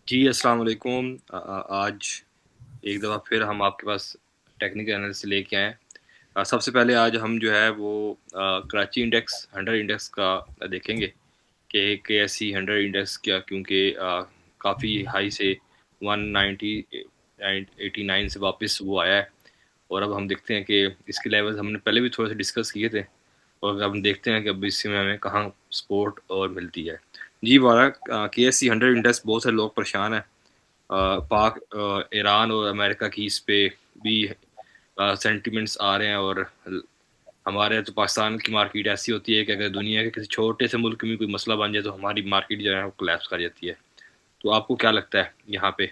जी, अस्सलाम वालेकुम। आज एक दफ़ा फिर हम आपके पास टेक्निकल एनालिसिस लेके आए हैं। सबसे पहले आज हम जो है वो कराची इंडेक्स 100 इंडेक्स का देखेंगे कि केएसई 100 इंडेक्स क्या, क्योंकि काफ़ी हाई से 190 89 से वापस वो आया है। और अब हम देखते हैं कि इसके लेवल्स हमने पहले भी थोड़े से डिस्कस किए थे, और अब हम देखते हैं कि अब इसमें हमें कहाँ सपोर्ट और मिलती है। जी वाला केएसई 100 इंडेक्स, बहुत सारे लोग परेशान हैं। पाक ईरान और अमेरिका की इस पे भी सेंटिमेंट्स आ रहे हैं, और हमारे तो पाकिस्तान की मार्केट ऐसी होती है कि अगर दुनिया के किसी छोटे से मुल्क में कोई मसला बन जाए तो हमारी मार्केट जो है वो कोलैप्स कर जाती है। तो आपको क्या लगता है यहाँ पे?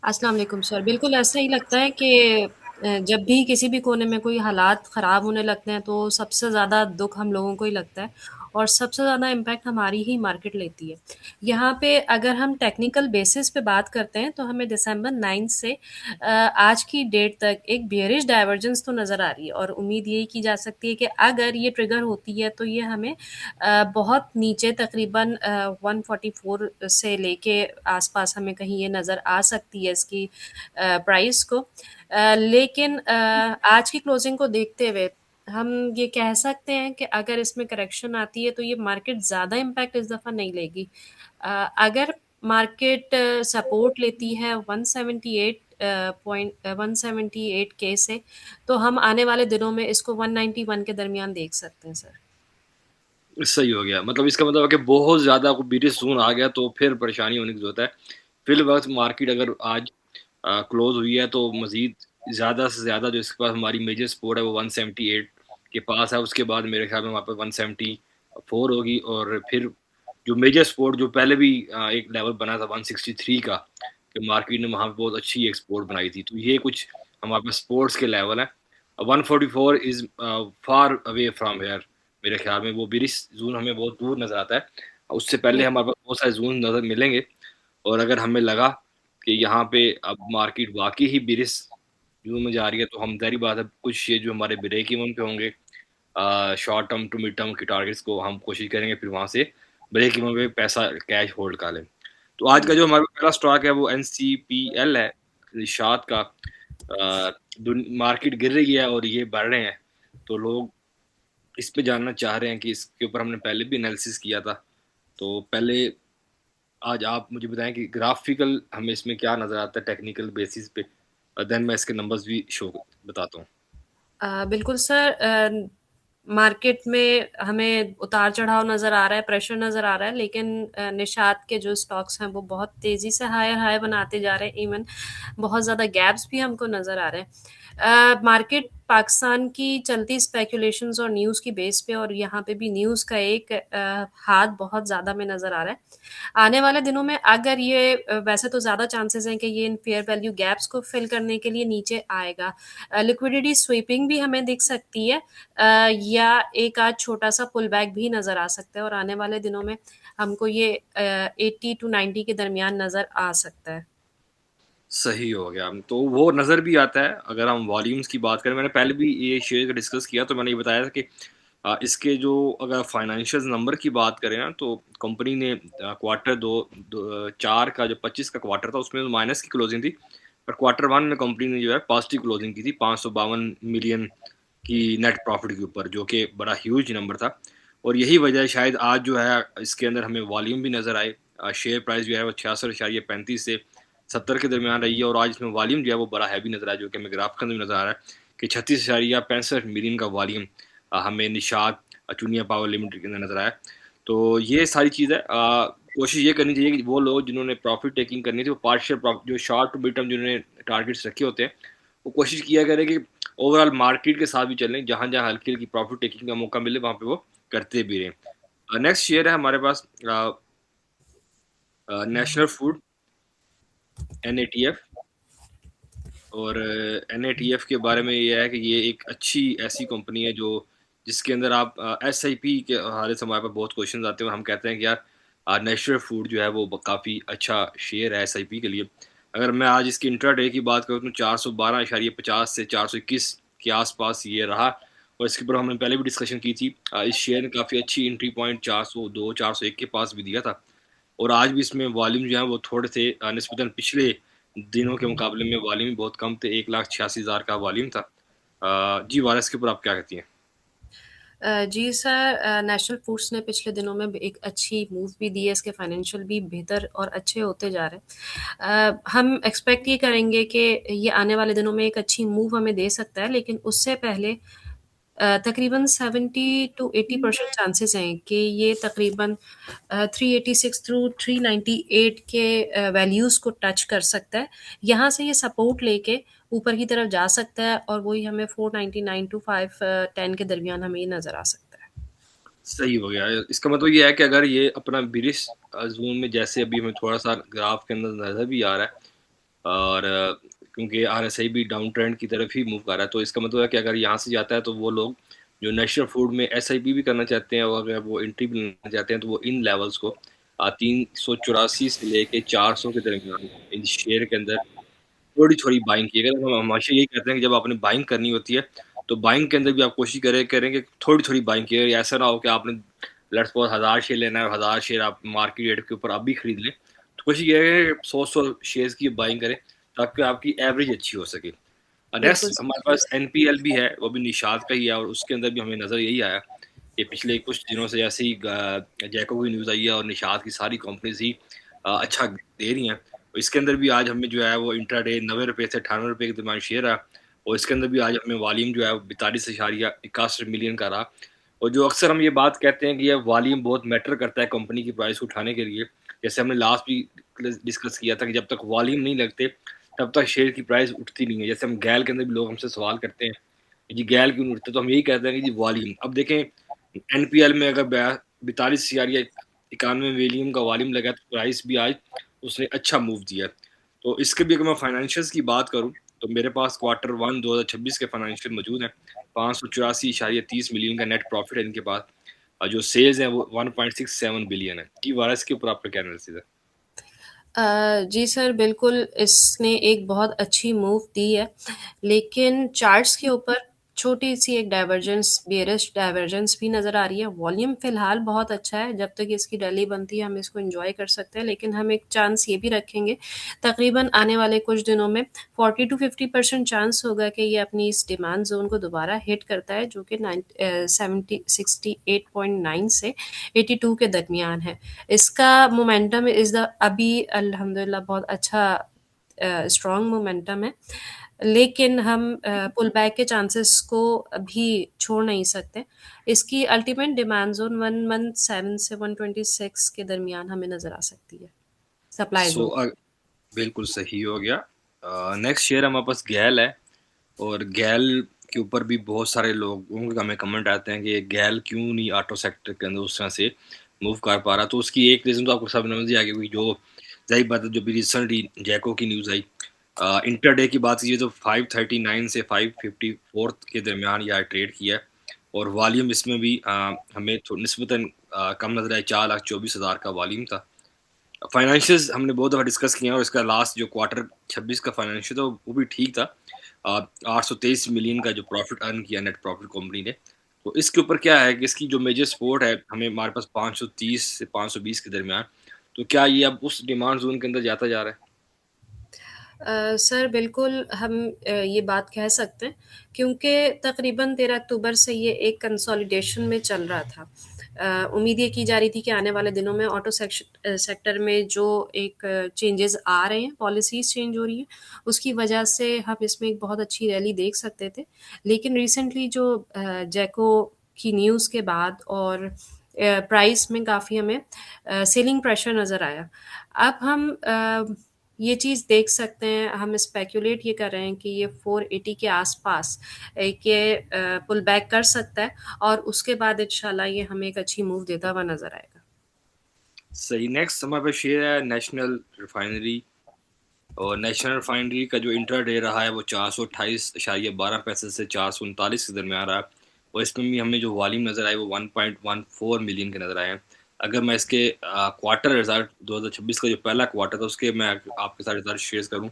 अस्सलाम वालेकुम सर। बिल्कुल ऐसा ही लगता है कि जब भी किसी भी कोने में कोई हालात ख़राब होने लगते हैं तो सबसे ज़्यादा दुःख हम लोगों को ही लगता है और सबसे ज़्यादा इम्पैक्ट हमारी ही मार्केट लेती है। यहाँ पे अगर हम टेक्निकल बेसिस पे बात करते हैं तो हमें दिसंबर 9 से आज की डेट तक एक बेयरिश डाइवर्जेंस तो नज़र आ रही है और उम्मीद यही की जा सकती है कि अगर ये ट्रिगर होती है तो ये हमें बहुत नीचे तकरीबन 144 से लेके आसपास हमें कहीं ये नज़र आ सकती है इसकी प्राइस को। लेकिन आज की क्लोजिंग को देखते हुए हम ये कह सकते हैं कि अगर इसमें करेक्शन आती है तो ये मार्केट ज़्यादा इम्पैक्ट इस दफ़ा नहीं लेगी। अगर मार्केट सपोर्ट लेती है 178 पॉइंट 178 के से, तो हम आने वाले दिनों में इसको 191 के दरमियान देख सकते हैं सर। सही हो गया, मतलब इसका मतलब है कि बहुत ज़्यादा को बीरिश जोन आ गया तो फिर परेशानी होने की ज़रूरत है। फिल वक्त मार्केट अगर आज क्लोज हुई है तो मज़ीद ज़्यादा से ज़्यादा जो इसके पास हमारी मेजर सपोर्ट है वो 178 के पास है। उसके बाद मेरे ख्याल में वहाँ पे 174 होगी, और फिर जो मेजर सपोर्ट जो पहले भी एक लेवल बना था 163 का, कि मार्केट ने वहाँ पे बहुत अच्छी एक सपोर्ट बनाई थी। तो ये कुछ हमारे पास सपोर्ट्स के लेवल है। 144 is far away from here. मेरे ख्याल में वो बिरिश जोन हमें बहुत दूर नज़र आता है। उससे पहले बिल- हमारे पास बहुत सारे जोन नज़र मिलेंगे, और अगर हमें लगा कि यहाँ पे अब मार्केट वाकई ही बिरिश जोन में जा रही है तो हम, जाहिर बात है, कुछ ये जो हमारे ब्रेक इवन पे होंगे short term to mid term के टारगेट्स को हम कोशिश करेंगे फिर वहाँ से ब्रेक इवन पे पैसा कैश होल्ड कर लें। तो आज का जो हमारा पहला स्टॉक है वो एनसीपीएल है, निशात का। मार्केट गिर रही है और ये बढ़ रहे हैं, तो लोग इस पे जानना चाह रहे हैं कि इसके ऊपर हमने पहले भी एनालिसिस किया था। तो पहले आज आप मुझे बताएं कि ग्राफिकल हमें इसमें क्या नज़र आता है टेक्निकल बेसिस पे, देन मैं इसके नंबर्स भी शो बताता हूँ। बिल्कुल सर। मार्केट में हमें उतार चढ़ाव नज़र आ रहा है, प्रेशर नज़र आ रहा है, लेकिन निशात के जो स्टॉक्स हैं वो बहुत तेज़ी से हायर हाई बनाते जा रहे हैं। इवन बहुत ज़्यादा गैप्स भी हमको नज़र आ रहे हैं। मार्केट पाकिस्तान की चलती स्पेकुलेशंस और न्यूज़ की बेस पे और यहाँ पे भी न्यूज़ का एक हाथ बहुत ज़्यादा में नज़र आ रहा है। आने वाले दिनों में अगर ये वैसे तो ज़्यादा चांसेस हैं कि ये इन फेयर वैल्यू गैप्स को फिल करने के लिए नीचे आएगा। लिक्विडिटी स्वीपिंग भी हमें दिख सकती है, या एक आध छोटा सा पुल बैक भी नज़र आ सकता है और आने वाले दिनों में हमको ये 80 टू 90 के दरमियान नज़र आ सकता है। सही हो गया, तो वो नज़र भी आता है। अगर हम वॉल्यूम्स की बात करें, मैंने पहले भी ये शेयर का डिस्कस किया, तो मैंने ये बताया था कि इसके जो अगर फाइनेंशियल नंबर की बात करें ना, तो कंपनी ने क्वार्टर चार का जो 25 का क्वार्टर था उसमें माइनस की क्लोजिंग थी, पर क्वार्टर वन में कंपनी ने जो है पॉजिटिव क्लोजिंग की थी 552 मिलियन की नेट प्रॉफिट के ऊपर, जो कि बड़ा ह्यूज नंबर था। और यही वजह है शायद आज जो है इसके अंदर हमें वॉल्यूम भी नज़र आए। शेयर प्राइस जो है वो 66.35 से 70 के दरमियान रही है, और आज इसमें वॉल्यूम जो है वो बड़ा हैवी नज़र आया, जो कि हमें ग्राफ के अंदर भी नज़र आ रहा है कि 36.65 मिलियन का वॉल्यूम हमें निशात चुनिया पावर लिमिटेड के अंदर नज़र आया। तो ये सारी चीज़ है। कोशिश ये करनी चाहिए कि वो लोग जिन्होंने प्रॉफिट टेकिंग करनी थी वो पार्शियल प्रॉफिट, जो शॉर्ट टू मिड टर्म जिन्होंने टारगेट्स रखे होते हैं, वो कोशिश किया करें कि ओवरऑल मार्केट के साथ भी चलें, जहाँ जहाँ हल्की हल्की प्रॉफिट टेकिंग का मौका मिले वहाँ पे वो करते भी रहें। नेक्स्ट शेयर है हमारे पास नेशनल फूड, NATF। और NATF के बारे में ये है कि ये एक अच्छी ऐसी कंपनी है जो, जिसके अंदर आप SIP के हमारे से हमारे पास बहुत क्वेश्चन आते हैं, हम कहते हैं कि यार नेचुरल फूड जो है वो काफ़ी अच्छा शेयर है SIP के लिए। अगर मैं आज इसकी इंट्राडे की बात करूँ तो 412.50 से 421 के आसपास ये रहा, और इसके ऊपर हमने पहले भी डिस्कशन की थी। इस शेयर ने काफ़ी अच्छी एंट्री पॉइंट 402 401 के पास भी दिया था, और आज भी इसमें वॉल्यूम जो है वो थोड़े से निस्बतन पिछले दिनों के मुकाबले में वॉल्यूम बहुत कम थे, 1,86,000 का वॉल्यूम था। जी वारिस के ऊपर आप क्या कहती हैं? जी सर, नेशनल फूड्स ने पिछले दिनों में एक अच्छी मूव भी दी है, इसके फाइनेंशियल भी बेहतर और अच्छे होते जा रहे हैं। हम एक्सपेक्ट ये करेंगे कि ये आने वाले दिनों में एक अच्छी मूव हमें दे सकता है, लेकिन उससे पहले तकरीबन 70 टू 80% चांसेस हैं कि ये तकरीबन 386 थ्रू 398 के वैल्यूज़ को टच कर सकता है। यहाँ से ये सपोर्ट लेके ऊपर की तरफ जा सकता है, और वही हमें 499 टू 510 के दरमियान हमें ये नज़र आ सकता है। सही हो गया। इसका मतलब ये है कि अगर ये अपना बिरिश ज़ोन में, जैसे अभी हमें थोड़ा-सा ग्राफ के अंदर नज़र भी आ रहा है, और क्योंकि आरएसआई भी डाउन ट्रेंड की तरफ ही मूव कर रहा है, तो इसका मतलब है कि अगर यहाँ से जाता है तो वो लोग जो नेशनल फूड में एसआईपी भी करना चाहते हैं, और अगर वो एंट्री भी लेना चाहते हैं, तो वो इन लेवल्स को 384 से लेके 400 के दरमियान इन शेयर के अंदर थोड़ी-थोड़ी बाइंग की। अगर हम हमेशा यही कहते हैं कि जब आपने बाइंग करनी होती है, तो बाइंग के अंदर भी आप कोशिश करें कि थोड़ी-थोड़ी बाइंग कीजिए। ऐसा ना हो कि आपने लेट्स सपोज़ 1000 शेयर लेना है और 1000 शेयर आप मार्केट रेट के ऊपर अभी खरीद लें। तो कोशिश ये है कि 100-100 शेयर्स की बाइंग करें, ताकि आपकी एवरेज अच्छी हो सके। बिल्कुल नेक्स्ट हमारे सही। पास एनपीएल भी है, वो भी निषाद का ही है, और उसके अंदर भी हमें नज़र यही आया कि पिछले कुछ दिनों से जैसे ही जैको की न्यूज़ आई है और निषाद की सारी कंपनीज़ ही अच्छा दे रही हैं। इसके अंदर भी आज हमें जो है वो इंट्राडे ₹90 से ₹98 के दरमियान शेयर रहा, और इसके अंदर भी आज हमें वॉल्यूम जो है 42.61 मिलियन का रहा। और जो अक्सर हम ये बात कहते हैं कि ये वॉल्यूम बहुत मैटर करता है कंपनी की प्राइस उठाने के लिए। जैसे हमने लास्ट भी डिस्कस किया था कि जब तक वॉल्यूम नहीं लगते, तब तक शेयर की प्राइस उठती नहीं है। जैसे हम गैल के अंदर भी लोग हमसे सवाल करते हैं, जी गैल क्यों नहीं उठते? तो हम यही कहते हैं कि जी वॉल्यूम। अब देखें, एनपीएल में अगर 42,000 या 91 मिलियन का वॉल्यूम लगा, तो प्राइस भी आज उसने अच्छा मूव दिया। तो इसके भी अगर मैं फाइनेंशियल्स की बात करूँ, तो मेरे पास क्वार्टर 1 2026 के फाइनेंशियल मौजूद हैं। 584.30 मिलियन का नेट प्रॉफिट है इनके पास, और जो सेल्स हैं वो 1.67 बिलियन है। जी वारिस के ऊपर आपका क्या एनालिसिस है? जी सर, बिल्कुल इसने एक बहुत अच्छी मूव दी है, लेकिन चार्ट्स के ऊपर छोटी-सी एक डाइवर्जेंस, बेयरिश डाइवर्जेंस भी नज़र आ रही है। वॉल्यूम फ़िलहाल बहुत अच्छा है, जब तक इसकी रैली बनती है हम इसको एन्जॉय कर सकते हैं, लेकिन हम एक चांस ये भी रखेंगे, तकरीबन आने वाले कुछ दिनों में 40 टू 50% चांस होगा कि ये अपनी इस डिमांड ज़ोन को दोबारा हिट करता है, जो कि 68.9 से 82 के दरमियान है। इसका मोमेंटम इज़ द अभी अल्हम्दुलिल्लाह बहुत अच्छा स्ट्रॉन्ग मोमेंटम है, लेकिन हम पुल बैक के चांसेस को अभी छोड़ नहीं सकते। इसकी अल्टीमेट डिमांड ज़ोन 117 से 126 के दरमियान हमें नज़र आ सकती है, सप्लाई सो ज़ोन। बिल्कुल सही हो गया। नेक्स्ट शेयर हमारे पास गैल है, और गैल के ऊपर भी बहुत सारे लोगों के हमें कमेंट आते हैं कि गैल क्यों नहीं ऑटो सेक्टर के अंदर उस तरह से मूव कर पा रहा। तो उसकी एक रीज़न तो आपको सब समझ ही आ गई होगी, जो जाहिर बात है, जो भी रिसेंटली जैको की न्यूज़ आई। इंटरडे की बात कीजिए तो 539 से 554 के दरमियान यह ट्रेड किया है, और वॉल्यूम इसमें भी हमें निस्बतन कम नजर आया, 4,24,000 का वॉल्यूम था। फाइनेंशियल्स हमने बहुत दफ़ा डिस्कस किया, और इसका लास्ट जो क्वार्टर 26 का फाइनेंशियल था वो भी ठीक था। 823 मिलियन का जो प्रॉफिट अर्न किया नेट प्रॉफिट कंपनी ने। तो इसके ऊपर क्या है कि इसकी जो मेजर सपोर्ट है हमें हमारे पास 530 से 520 के दरमियान। तो क्या ये अब उस डिमांड जोन के अंदर जाता जा रहा है? सर बिल्कुल हम ये बात कह सकते हैं, क्योंकि तकरीबन 13 अक्टूबर से ये एक कंसोलिडेशन में चल रहा था। उम्मीद ये की जा रही थी कि आने वाले दिनों में ऑटो सेक्टर में जो एक चेंजेस आ रहे हैं, पॉलिसीज़ चेंज हो रही हैं, उसकी वजह से हम इसमें एक बहुत अच्छी रैली देख सकते थे। लेकिन रिसेंटली जो जैको की न्यूज़ के बाद और प्राइस में काफ़ी हमें सेलिंग प्रेशर नज़र आया। अब हम ये चीज़ देख सकते हैं, हम स्पेकुलेट ये कर रहे हैं कि ये 480 के आसपास पुल बैक कर सकता है, और उसके बाद इंशाल्लाह ये हमें एक अच्छी मूव देता हुआ नज़र आएगा। सही। नेक्स्ट हमारे पास शेयर है नेशनल रिफाइनरी, और नेशनल रिफाइनरी का जो इंट्रा डे रहा है वो 428.12 से 439 के दरमियान रहा है, और इसमें भी हमें जो वॉल्यूम नज़र आए वो 1.14 मिलियन के नज़र आए हैं। अगर मैं इसके क्वार्टर रिजल्ट 2026 का जो पहला क्वार्टर था उसके मैं आपके साथ रिजल्ट शेयर करूं,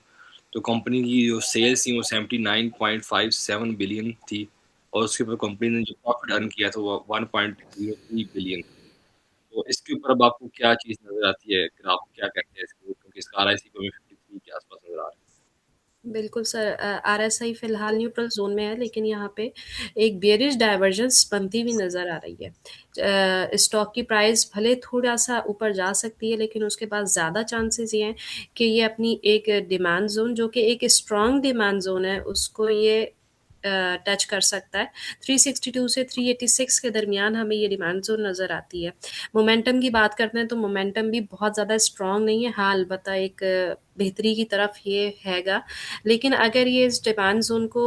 तो कंपनी की जो सेल्स थी वो 79.57 बिलियन थी, और उसके ऊपर कंपनी ने जो प्रॉफ़िट अर्न किया था वो 1.03 बिलियन। तो इसके ऊपर अब आपको क्या चीज़ नज़र आती है? फिर आप क्या कहते हैं इसको? क्योंकि इसका आरआईसी को हमें 53 के आस-पास नज़र आ रहा है। बिल्कुल सर, आरएसआई फ़िलहाल न्यूट्रल ज़ोन में है, लेकिन यहाँ पे एक बेयरिश डाइवर्जेंस बनती हुई नज़र आ रही है। स्टॉक की प्राइस भले थोड़ा-सा ऊपर जा सकती है, लेकिन उसके बाद ज़्यादा चांसेस ये हैं कि ये अपनी एक डिमांड ज़ोन, जो कि एक स्ट्रॉन्ग डिमांड ज़ोन है, उसको ये टच कर सकता है। 362 से 386 के दरमियान हमें ये डिमांड ज़ोन नज़र आती है। मोमेंटम की बात करते हैं तो मोमेंटम भी बहुत ज़्यादा स्ट्रॉन्ग नहीं है। हाँ, अलबत्ता एक बेहतरी की तरफ ये हैगा, लेकिन अगर ये इस डिमांड ज़ोन को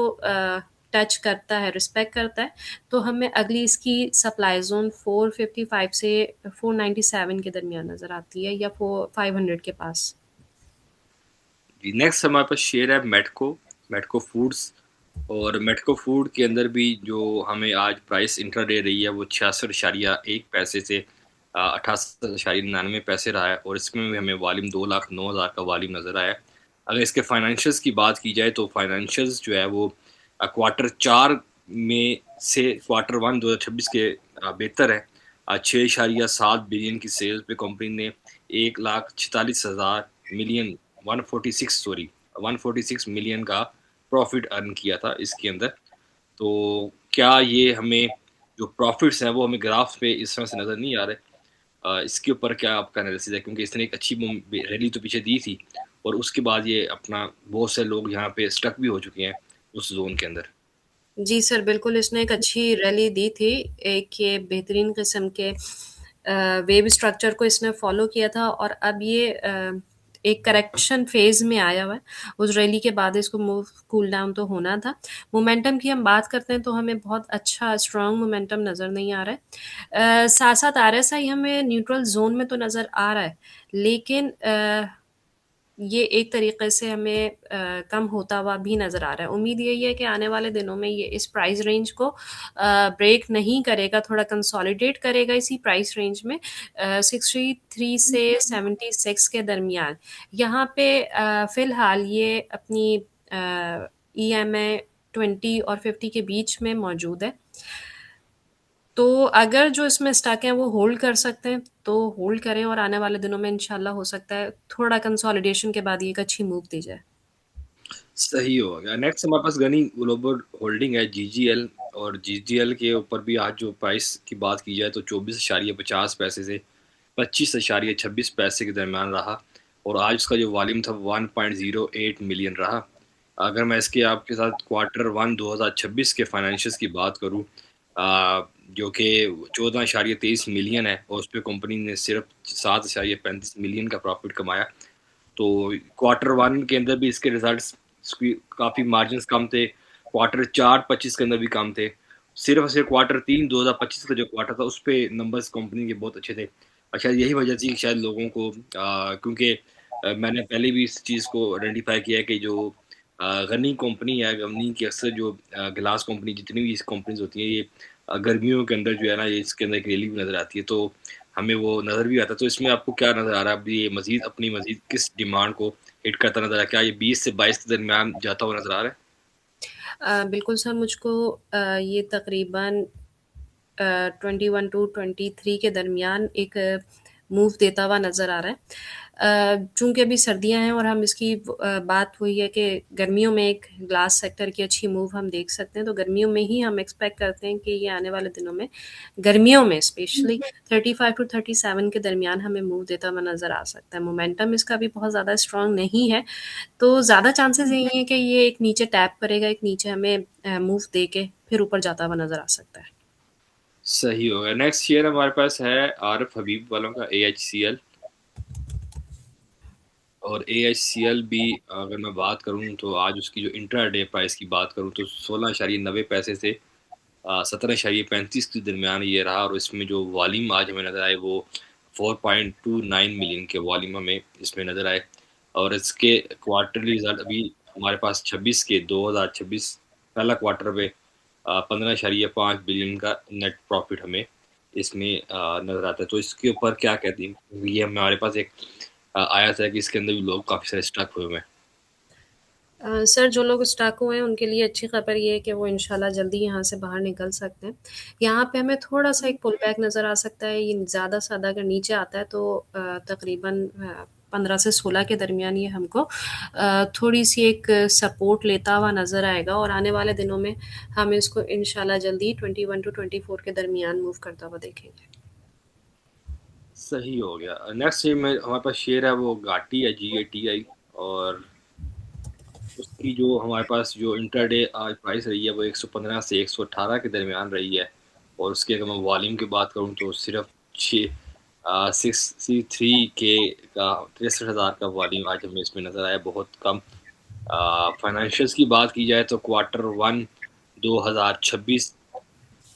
टच करता है, रिस्पेक्ट करता है, तो हमें अगली इसकी सप्लाई ज़ोन 455 से 497 के दरमियान नज़र आती है, या 500 के पास। जी, नेक्स्ट हमारे पास शेयर है मेडको, मेडको फूड्स। और मेडको फूड के अंदर भी जो हमें आज प्राइस इंट्राडे रही है वो 66.1 पैसे से 68.99 रहा है, और इसमें भी हमें वॉल्यूम 2,09,000 का वॉल्यूम नज़र आया है। अगर इसके फाइनेंशियल्स की बात की जाए तो फाइनेंशियल्स जो है वो क्वार्टर 4 में से क्वार्टर 1 2026 के बेहतर है। 6.7 बिलियन की सेल्स पे कंपनी ने 1,46,000 मिलियन 146 सॉरी 146 मिलियन का प्रॉफिट अर्न किया था इसके अंदर। तो क्या ये हमें जो प्रॉफिट्स हैं वो हमें ग्राफ पे इस तरह से नज़र नहीं आ रहे? इसके ऊपर क्या आपका एनालिसिस है? क्योंकि इसने एक अच्छी रैली तो पीछे दी थी, और उसके बाद ये अपना बहुत से लोग यहाँ पे स्टक भी हो चुके हैं उस ज़ोन के अंदर। जी सर, बिल्कुल इसने एक अच्छी रैली दी थी। एक ये बेहतरीन किस्म के वेव स्ट्रक्चर को इसने फ़ॉलो किया था, और अब ये एक करेक्शन फ़ेज़ में आया हुआ है। उस रैली के बाद इसको मूव कूल डाउन तो होना था। मोमेंटम की हम बात करते हैं तो हमें बहुत अच्छा स्ट्रॉन्ग मोमेंटम नज़र नहीं आ रहा है। साथ-साथ आरएसआई हमें न्यूट्रल ज़ोन में तो नज़र आ रहा है, लेकिन ये एक तरीके से हमें कम होता हुआ भी नज़र आ रहा है। उम्मीद यही है कि आने वाले दिनों में ये इस प्राइस रेंज को ब्रेक नहीं करेगा, थोड़ा कंसोलिडेट करेगा इसी प्राइस रेंज में, 63 से 76 के दरमियान। यहाँ पे फ़िलहाल ये अपनी ईएमए 20 और 50 के बीच में मौजूद है। तो अगर जो इसमें स्टक हैं वो होल्ड कर सकते हैं, तो होल्ड करें, और आने वाले दिनों में इंशाल्लाह हो सकता है थोड़ा कंसोलिडेशन के बाद ये एक अच्छी मूव दी जाए। सही हो गया। नेक्स्ट हमारे पास गनी ग्लोबल होल्डिंग है, जीजीएल। और जीजीएल के ऊपर भी आज जो प्राइस की बात की जाए तो 24.50 से 25.26 के दरमियान रहा, और आज उसका जो वॉल्यूम था 1.08 मिलियन रहा। अगर मैं इसके आपके साथ क्वार्टर 1 2026 के फाइनेंशियल्स की बात करूं, जो कि 14.23 मिलियन है, और उस पर कंपनी ने सिर्फ 7.35 मिलियन का प्रॉफिट कमाया। तो क्वार्टर 1 के अंदर भी इसके रिजल्ट्स काफ़ी मार्जिन कम थे, क्वार्टर 4 25 के अंदर भी कम थे। सिर्फ और सिर्फ क्वार्टर 3 2025 का जो क्वार्टर था उस पे नंबर्स कंपनी के बहुत अच्छे थे। अच्छा, यही वजह थी कि शायद लोगों को क्योंकि मैंने पहले भी इस चीज़ को आइडेंटिफाई किया है कि जो गनी कंपनी है, गनी की अक्सर जो गिलास कंपनी जितनी भी कंपनीज होती हैं, ये गर्मियों के अंदर जो है ना, ये इसके अंदर एक रैली भी नज़र आती है, तो हमें वो नज़र भी आता है। तो इसमें आपको क्या नज़र आ रहा है? अब ये मज़ीद किस डिमांड को हिट करता नज़र आ रहा है? क्या ये 20 से 22 के दरमियान जाता हुआ नज़र आ रहा है? बिल्कुल सर, मुझको ये तकरीबन 21 टू 23 के दरमियान एक मूव देता हुआ नज़र आ रहा है। चूँकि अभी सर्दियाँ हैं, और हम इसकी बात हुई है कि गर्मियों में एक ग्लास सेक्टर की अच्छी मूव हम देख सकते हैं, तो गर्मियों में ही हम एक्सपेक्ट करते हैं कि ये आने वाले दिनों में, गर्मियों में स्पेशली 35 टू 37 के दरमियान हमें मूव देता हुआ नज़र आ सकता है। मोमेंटम इसका भी बहुत ज़्यादा स्ट्रॉन्ग नहीं है, तो ज़्यादा चांसेस यही हैं कि ये एक नीचे टैप करेगा, एक नीचे हमें मूव दे के फिर ऊपर जाता हुआ नज़र आ सकता है। सही हो गया। नेक्स्ट शेयर हमारे पास है आरिफ हबीब वालों का, AHCL। और AHCL भी अगर मैं बात करूं तो आज उसकी जो इंट्रा डे प्राइस की बात करूं तो 16.90 से 17.35 के दरमियान ये रहा, और इसमें जो वॉल्यूम आज हमें नज़र आए वो 4.29 मिलियन के वॉल्यूम हमें इसमें नज़र आए। और इसके क्वार्टरली रिजल्ट अभी हमारे पास 2026 पहला क्वार्टर पे 15.5 बिलियन का नेट प्रॉफिट हमें इसमें नज़र आता है। तो इसके ऊपर क्या कहते हैं? ये हमारे पास एक आया था कि इसके अंदर भी लोग काफ़ी सारे स्टक हुए हुए हैं। सर जो लोग स्टक हुए हैं उनके लिए अच्छी खबर ये है कि वो इंशाल्लाह जल्दी यहाँ से बाहर निकल सकते हैं। यहाँ पे हमें थोड़ा-सा एक पुल बैक नज़र आ सकता है, ये ज़्यादा से ज़्यादा अगर नीचे आता है तो तकरीबन 15 से 16 के दरमियान ये हमको थोड़ी-सी एक सपोर्ट लेता हुआ नज़र आएगा और आने वाले दिनों में हम इसको इंशाल्लाह जल्दी 21 टू 24 के दरमियान मूव करता हुआ देखेंगे। सही हो गया। नेक्स्ट शेयर में हमारे पास शेयर है वो घाटी है, GATI। और उसकी जो हमारे पास जो इंटरडे आज प्राइस रही है वो 115 से 118 के दरमियान रही है। और उसकी अगर मैं वॉल्यूम की बात करूँ तो सिर्फ 63 के का 63,000 का वॉल्यूम आज हमें इसमें नज़र आया, बहुत कम। फाइनेंशियल्स की बात की जाए तो क्वार्टर 1 2026,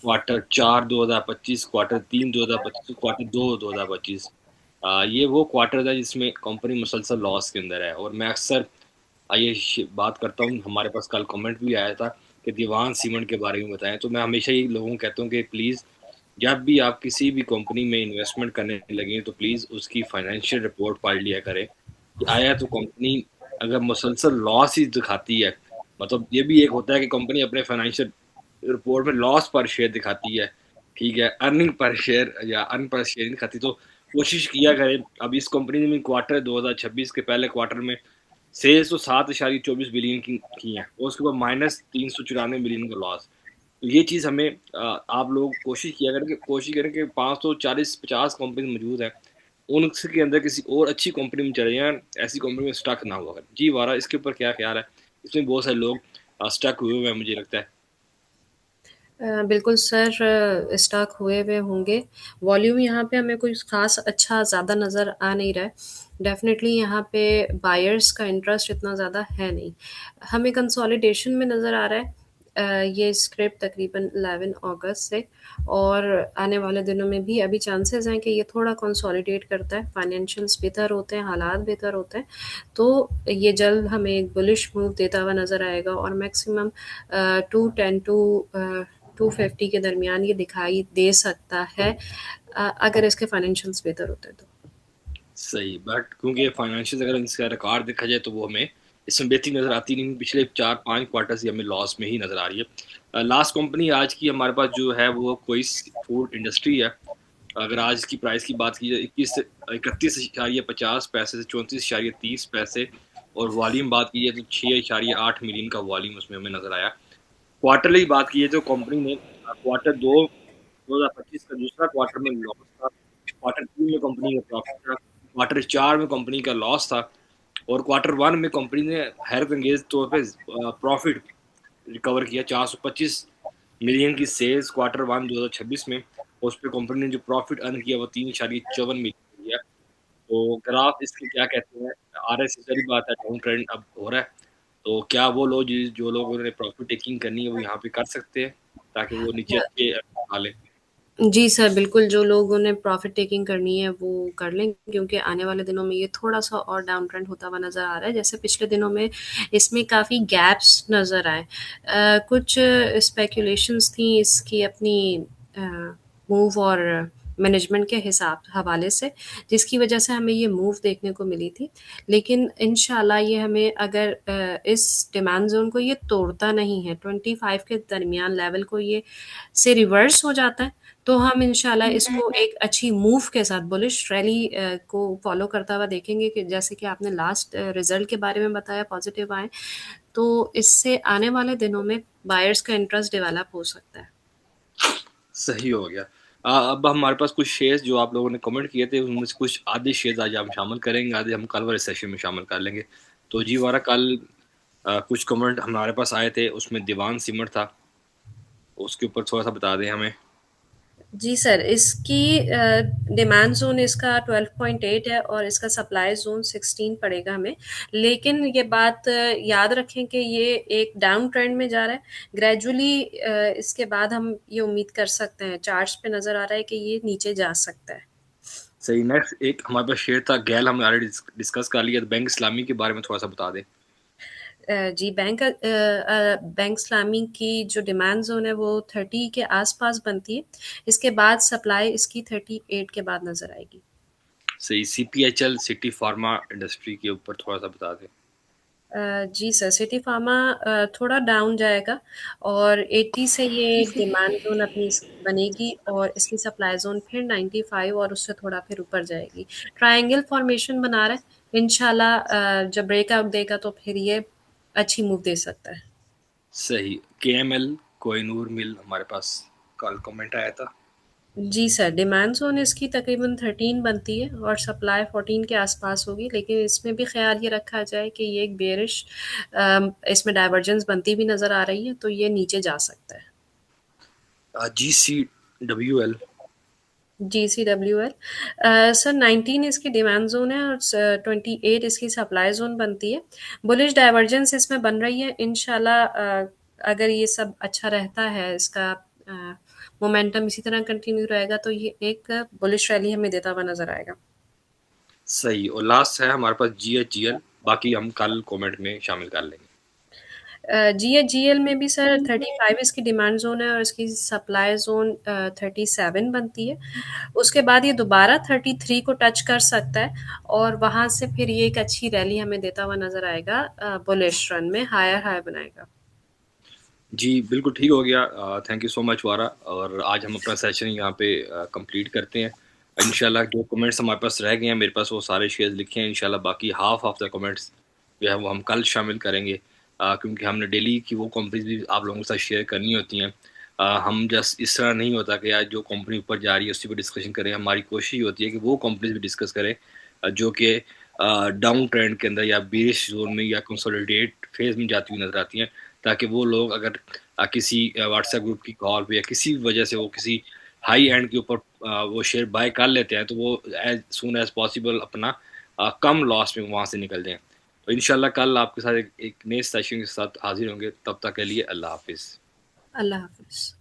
क्वार्टर 4 2025, क्वार्टर 3 2025, क्वार्टर 2 2025। ये वो क्वार्टर है जिसमें कंपनी मुसलसल लॉस के अंदर है। और मैं अक्सर आइए बात करता हूँ, हमारे पास कल कमेंट भी आया था कि दीवान सीमेंट के बारे में बताएं। तो मैं हमेशा ही लोगों को कहता हूँ कि प्लीज़ जब भी आप किसी भी कंपनी में इन्वेस्टमेंट करने लगे तो प्लीज़ उसकी फाइनेंशियल रिपोर्ट पढ़ लिया करें कि आया तो कंपनी अगर मुसलसल लॉस ही दिखाती है, मतलब ये भी एक होता है कि कंपनी अपने फाइनेंशियल रिपोर्ट में लॉस पर शेयर दिखाती है, ठीक है, अर्निंग पर शेयर या अर्न पर शेयर नहीं दिखाती, तो कोशिश किया करें। अब इस कंपनी ने क्वार्टर 2026 के पहले क्वार्टर में सेल्स तो 7.24 बिलियन की है और उसके बाद -394 मिलियन का लॉस। तो ये चीज़ हमें आप लोग कोशिश करें कि 540-50 कंपनी मौजूद है, उनके अंदर किसी और अच्छी कंपनी में चले जाएं, ऐसी कंपनी में स्टक ना हुआ करें। जी वारा, इसके ऊपर क्या ख्याल है? इसमें बहुत सारे लोग स्टक हुए हैं मुझे लगता है। बिल्कुल सर, स्टॉक हुए हुए होंगे। वॉल्यूम यहाँ पे हमें कोई ख़ास अच्छा ज़्यादा नज़र आ नहीं रहा है। डेफ़िनेटली यहाँ पे बायर्स का इंटरेस्ट इतना ज़्यादा है नहीं। हमें कंसोलिडेशन में नज़र आ रहा है। ये स्क्रिप्ट तकरीबन 11 अगस्त से और आने वाले दिनों में भी अभी चांसेस हैं कि ये थोड़ा कंसोलिडेट करता है, फाइनेंशियल्स बेहतर होते हैं, हालात बेहतर होते हैं, तो ये जल्द हमें एक बुलिश मूव देता हुआ नज़र आएगा और मैक्सिमम 210 टू 250 के दरमियान ये दिखाई दे सकता है, अगर इसके फाइनेंशियल्स बेहतर होते हैं तो। सही, बट क्योंकि फाइनेंशियल अगर इसका रिकॉर्ड देखा जाए तो वो हमें इसमें बेहतरी नज़र आती नहीं, पिछले 4-5 क्वार्टर से हमें लॉस में ही नज़र आ रही है। लास्ट कंपनी आज की हमारे पास जो है वो कोई फूड इंडस्ट्री है। अगर आज की प्राइस की बात की जाए 31.50 पैसे से 34.30 पैसे, और वॉल्यूम बात की जाए तो 6.8 मिलियन का वॉल्यूम उसमें हमें नज़र आया। क्वार्टरली बात की जाए तो कंपनी ने क्वार्टर 2 2025 का दूसरा क्वार्टर में लॉस था, क्वार्टर 3 में कंपनी का प्रॉफिट था, क्वार्टर 4 में कंपनी का लॉस था, और क्वार्टर 1 में कंपनी ने हैरत अंगेज तौर पे प्रॉफिट रिकवर किया। 425 मिलियन की सेल्स क्वार्टर 1 2026 में, उस पर कंपनी ने जो प्रॉफिट अर्न किया वो 3.54 मिलियन किया। तो ग्राफ इसके क्या कहते हैं, RS वाली बात है, डाउन ट्रेंड अब हो रहा है। तो क्या वो लोग जो लोगों ने प्रॉफिट टेकिंग करनी है वो यहाँ पे कर सकते हैं ताकि वो नीचे अ, अच्छे खा लें? जी सर, बिल्कुल जो लोगों ने प्रॉफ़िट टेकिंग करनी है वो कर लें, क्योंकि आने वाले दिनों में ये थोड़ा-सा और डाउन ट्रेंड होता हुआ नज़र आ रहा है। जैसे पिछले दिनों में इसमें काफ़ी गैप्स नज़र आए। कुछ स्पेकुलेशंस थी इसकी अपनी अ, मूव और मैनेजमेंट के हिसाब हवाले से, जिसकी वजह से हमें ये मूव देखने को मिली थी। लेकिन इंशाल्लाह ये हमें अगर इस डिमांड ज़ोन को ये तोड़ता नहीं है, 25 के दरमियान लेवल को ये से रिवर्स हो जाता है, तो हम इंशाल्लाह इसको एक अच्छी मूव के साथ बुलिश रैली को फॉलो करता हुआ देखेंगे कि जैसे कि आपने लास्ट रिजल्ट के बारे में बताया पॉजिटिव आए, तो इससे आने वाले दिनों में बायर्स का इंटरेस्ट डेवलप हो सकता है। सही हो गया। अब हमारे पास कुछ शेयर्स जो आप लोगों ने कमेंट किए थे उनमें से कुछ आधे शेयर्स आज हम शामिल करेंगे, आधे हम कल वाले सेशन में शामिल कर लेंगे। तो जी वारा, कल कुछ कमेंट हमारे पास आए थे, उसमें दीवान सीमेंट था, उसके ऊपर थोड़ा सा बता दें हमें। जी सर, इसकी डिमांड ज़ोन इसका 12.8 है और इसका सप्लाई ज़ोन 16 पड़ेगा हमें। लेकिन ये बात याद रखें कि ये एक डाउन ट्रेंड में जा रहा है। ग्रेजुअली इसके बाद हम ये उम्मीद कर सकते हैं, चार्ट्स पे नज़र आ रहा है कि ये नीचे जा सकता है। सही। नेक्स्ट एक हमारे पास शेयर था गैल, हमने ऑलरेडी डिस्कस कर लिया। तो बैंक इस्लामी के बारे में थोड़ा सा बता दें। जी, बैंक इस्लामी की जो डिमांड ज़ोन है वो 30 के आस-पास बनती है। इसके बाद सप्लाई इसकी 38 के बाद नज़र आएगी। सही। CPHL सिटी फार्मा इंडस्ट्री के ऊपर थोड़ा सा बता दें। जी सर, सिटी फार्मा थोड़ा डाउन जाएगा और 80 से ये डिमांड ज़ोन अपनी बनेगी और इसकी सप्लाई ज़ोन फिर 95 और उससे थोड़ा फिर ऊपर जाएगी। ट्रायंगल फॉर्मेशन बना रहा है, इंशाल्लाह जब ब्रेकआउट देगा तो फिर ये अच्छी मूव दे सकता है। सही। केएमएल कोहिनूर मिल हमारे पास कल कमेंट आया था। जी सर, डिमांड ज़ोन इसकी तकरीबन 13 बनती है और सप्लाई 14 के आसपास होगी, लेकिन इसमें भी ख़्याल ये रखा जाए कि ये एक बेयरिश इसमें डाइवर्जेंस बनती भी नज़र आ रही है, तो ये नीचे जा सकता है। GCWL। GCWL सर 19 इसकी डिमांड जोन है और 28 इसकी सप्लाई जोन बनती है। बुलिश डाइवर्जेंस इसमें बन रही है, इंशाल्लाह अगर ये सब अच्छा रहता है, इसका मोमेंटम इसी तरह कंटिन्यू रहेगा तो ये एक बुलिश रैली हमें देता हुआ नजर आएगा। सही। और लास्ट है हमारे पास GHGL, बाकी हम कल कमेंट में शामिल कर लेंगे। GHGL में भी सर 35 इसकी डिमांड जोन है और इसकी सप्लाई जोन 37 बनती है। उसके बाद ये दोबारा 33 को टच कर सकता है और वहां से फिर ये एक अच्छी रैली हमें देता हुआ नजर आएगा, बुलिश रन में हायर हाई बनाएगा। जी बिल्कुल ठीक हो गया। थैंक यू सो मच वारा, और आज हम अपना सेशन यहाँ पे कंप्लीट करते हैं। इंशाल्लाह जो कमेंट्स हमारे पास रह गए हैं, मेरे पास वो सारे शेयर्स लिखे हैं। इंशाल्लाह बाकी हाफ ऑफ द कमेंट्स जो है वो हम कल शामिल करेंगे, क्योंकि हमने डेली की वो कंपनीज भी आप लोगों के साथ शेयर करनी होती हैं। हम जस्ट इस तरह नहीं होता कि यार जो कंपनी ऊपर जा रही है उसी पर डिस्कशन करें। हमारी कोशिश ये होती है कि वो कंपनीज भी डिस्कस करें जो कि डाउन ट्रेंड के अंदर या बेरिश जोन में या कंसोलिडेट फेज में जाती हुई नजर आती हैं, ताकि वो लोग अगर किसी व्हाट्सएप ग्रुप की कॉल पे या किसी वजह से वो किसी हाई एंड के ऊपर वो शेयर बाय कर लेते हैं, तो वो एज सुन एज पॉसिबल अपना कम लॉस में वहाँ से निकल जाएं। तो इंशाल्लाह कल आपके साथ एक नए सेशन के साथ हाजिर होंगे। तब तक के लिए अल्लाह हाफिज़। अल्लाह हाफिज।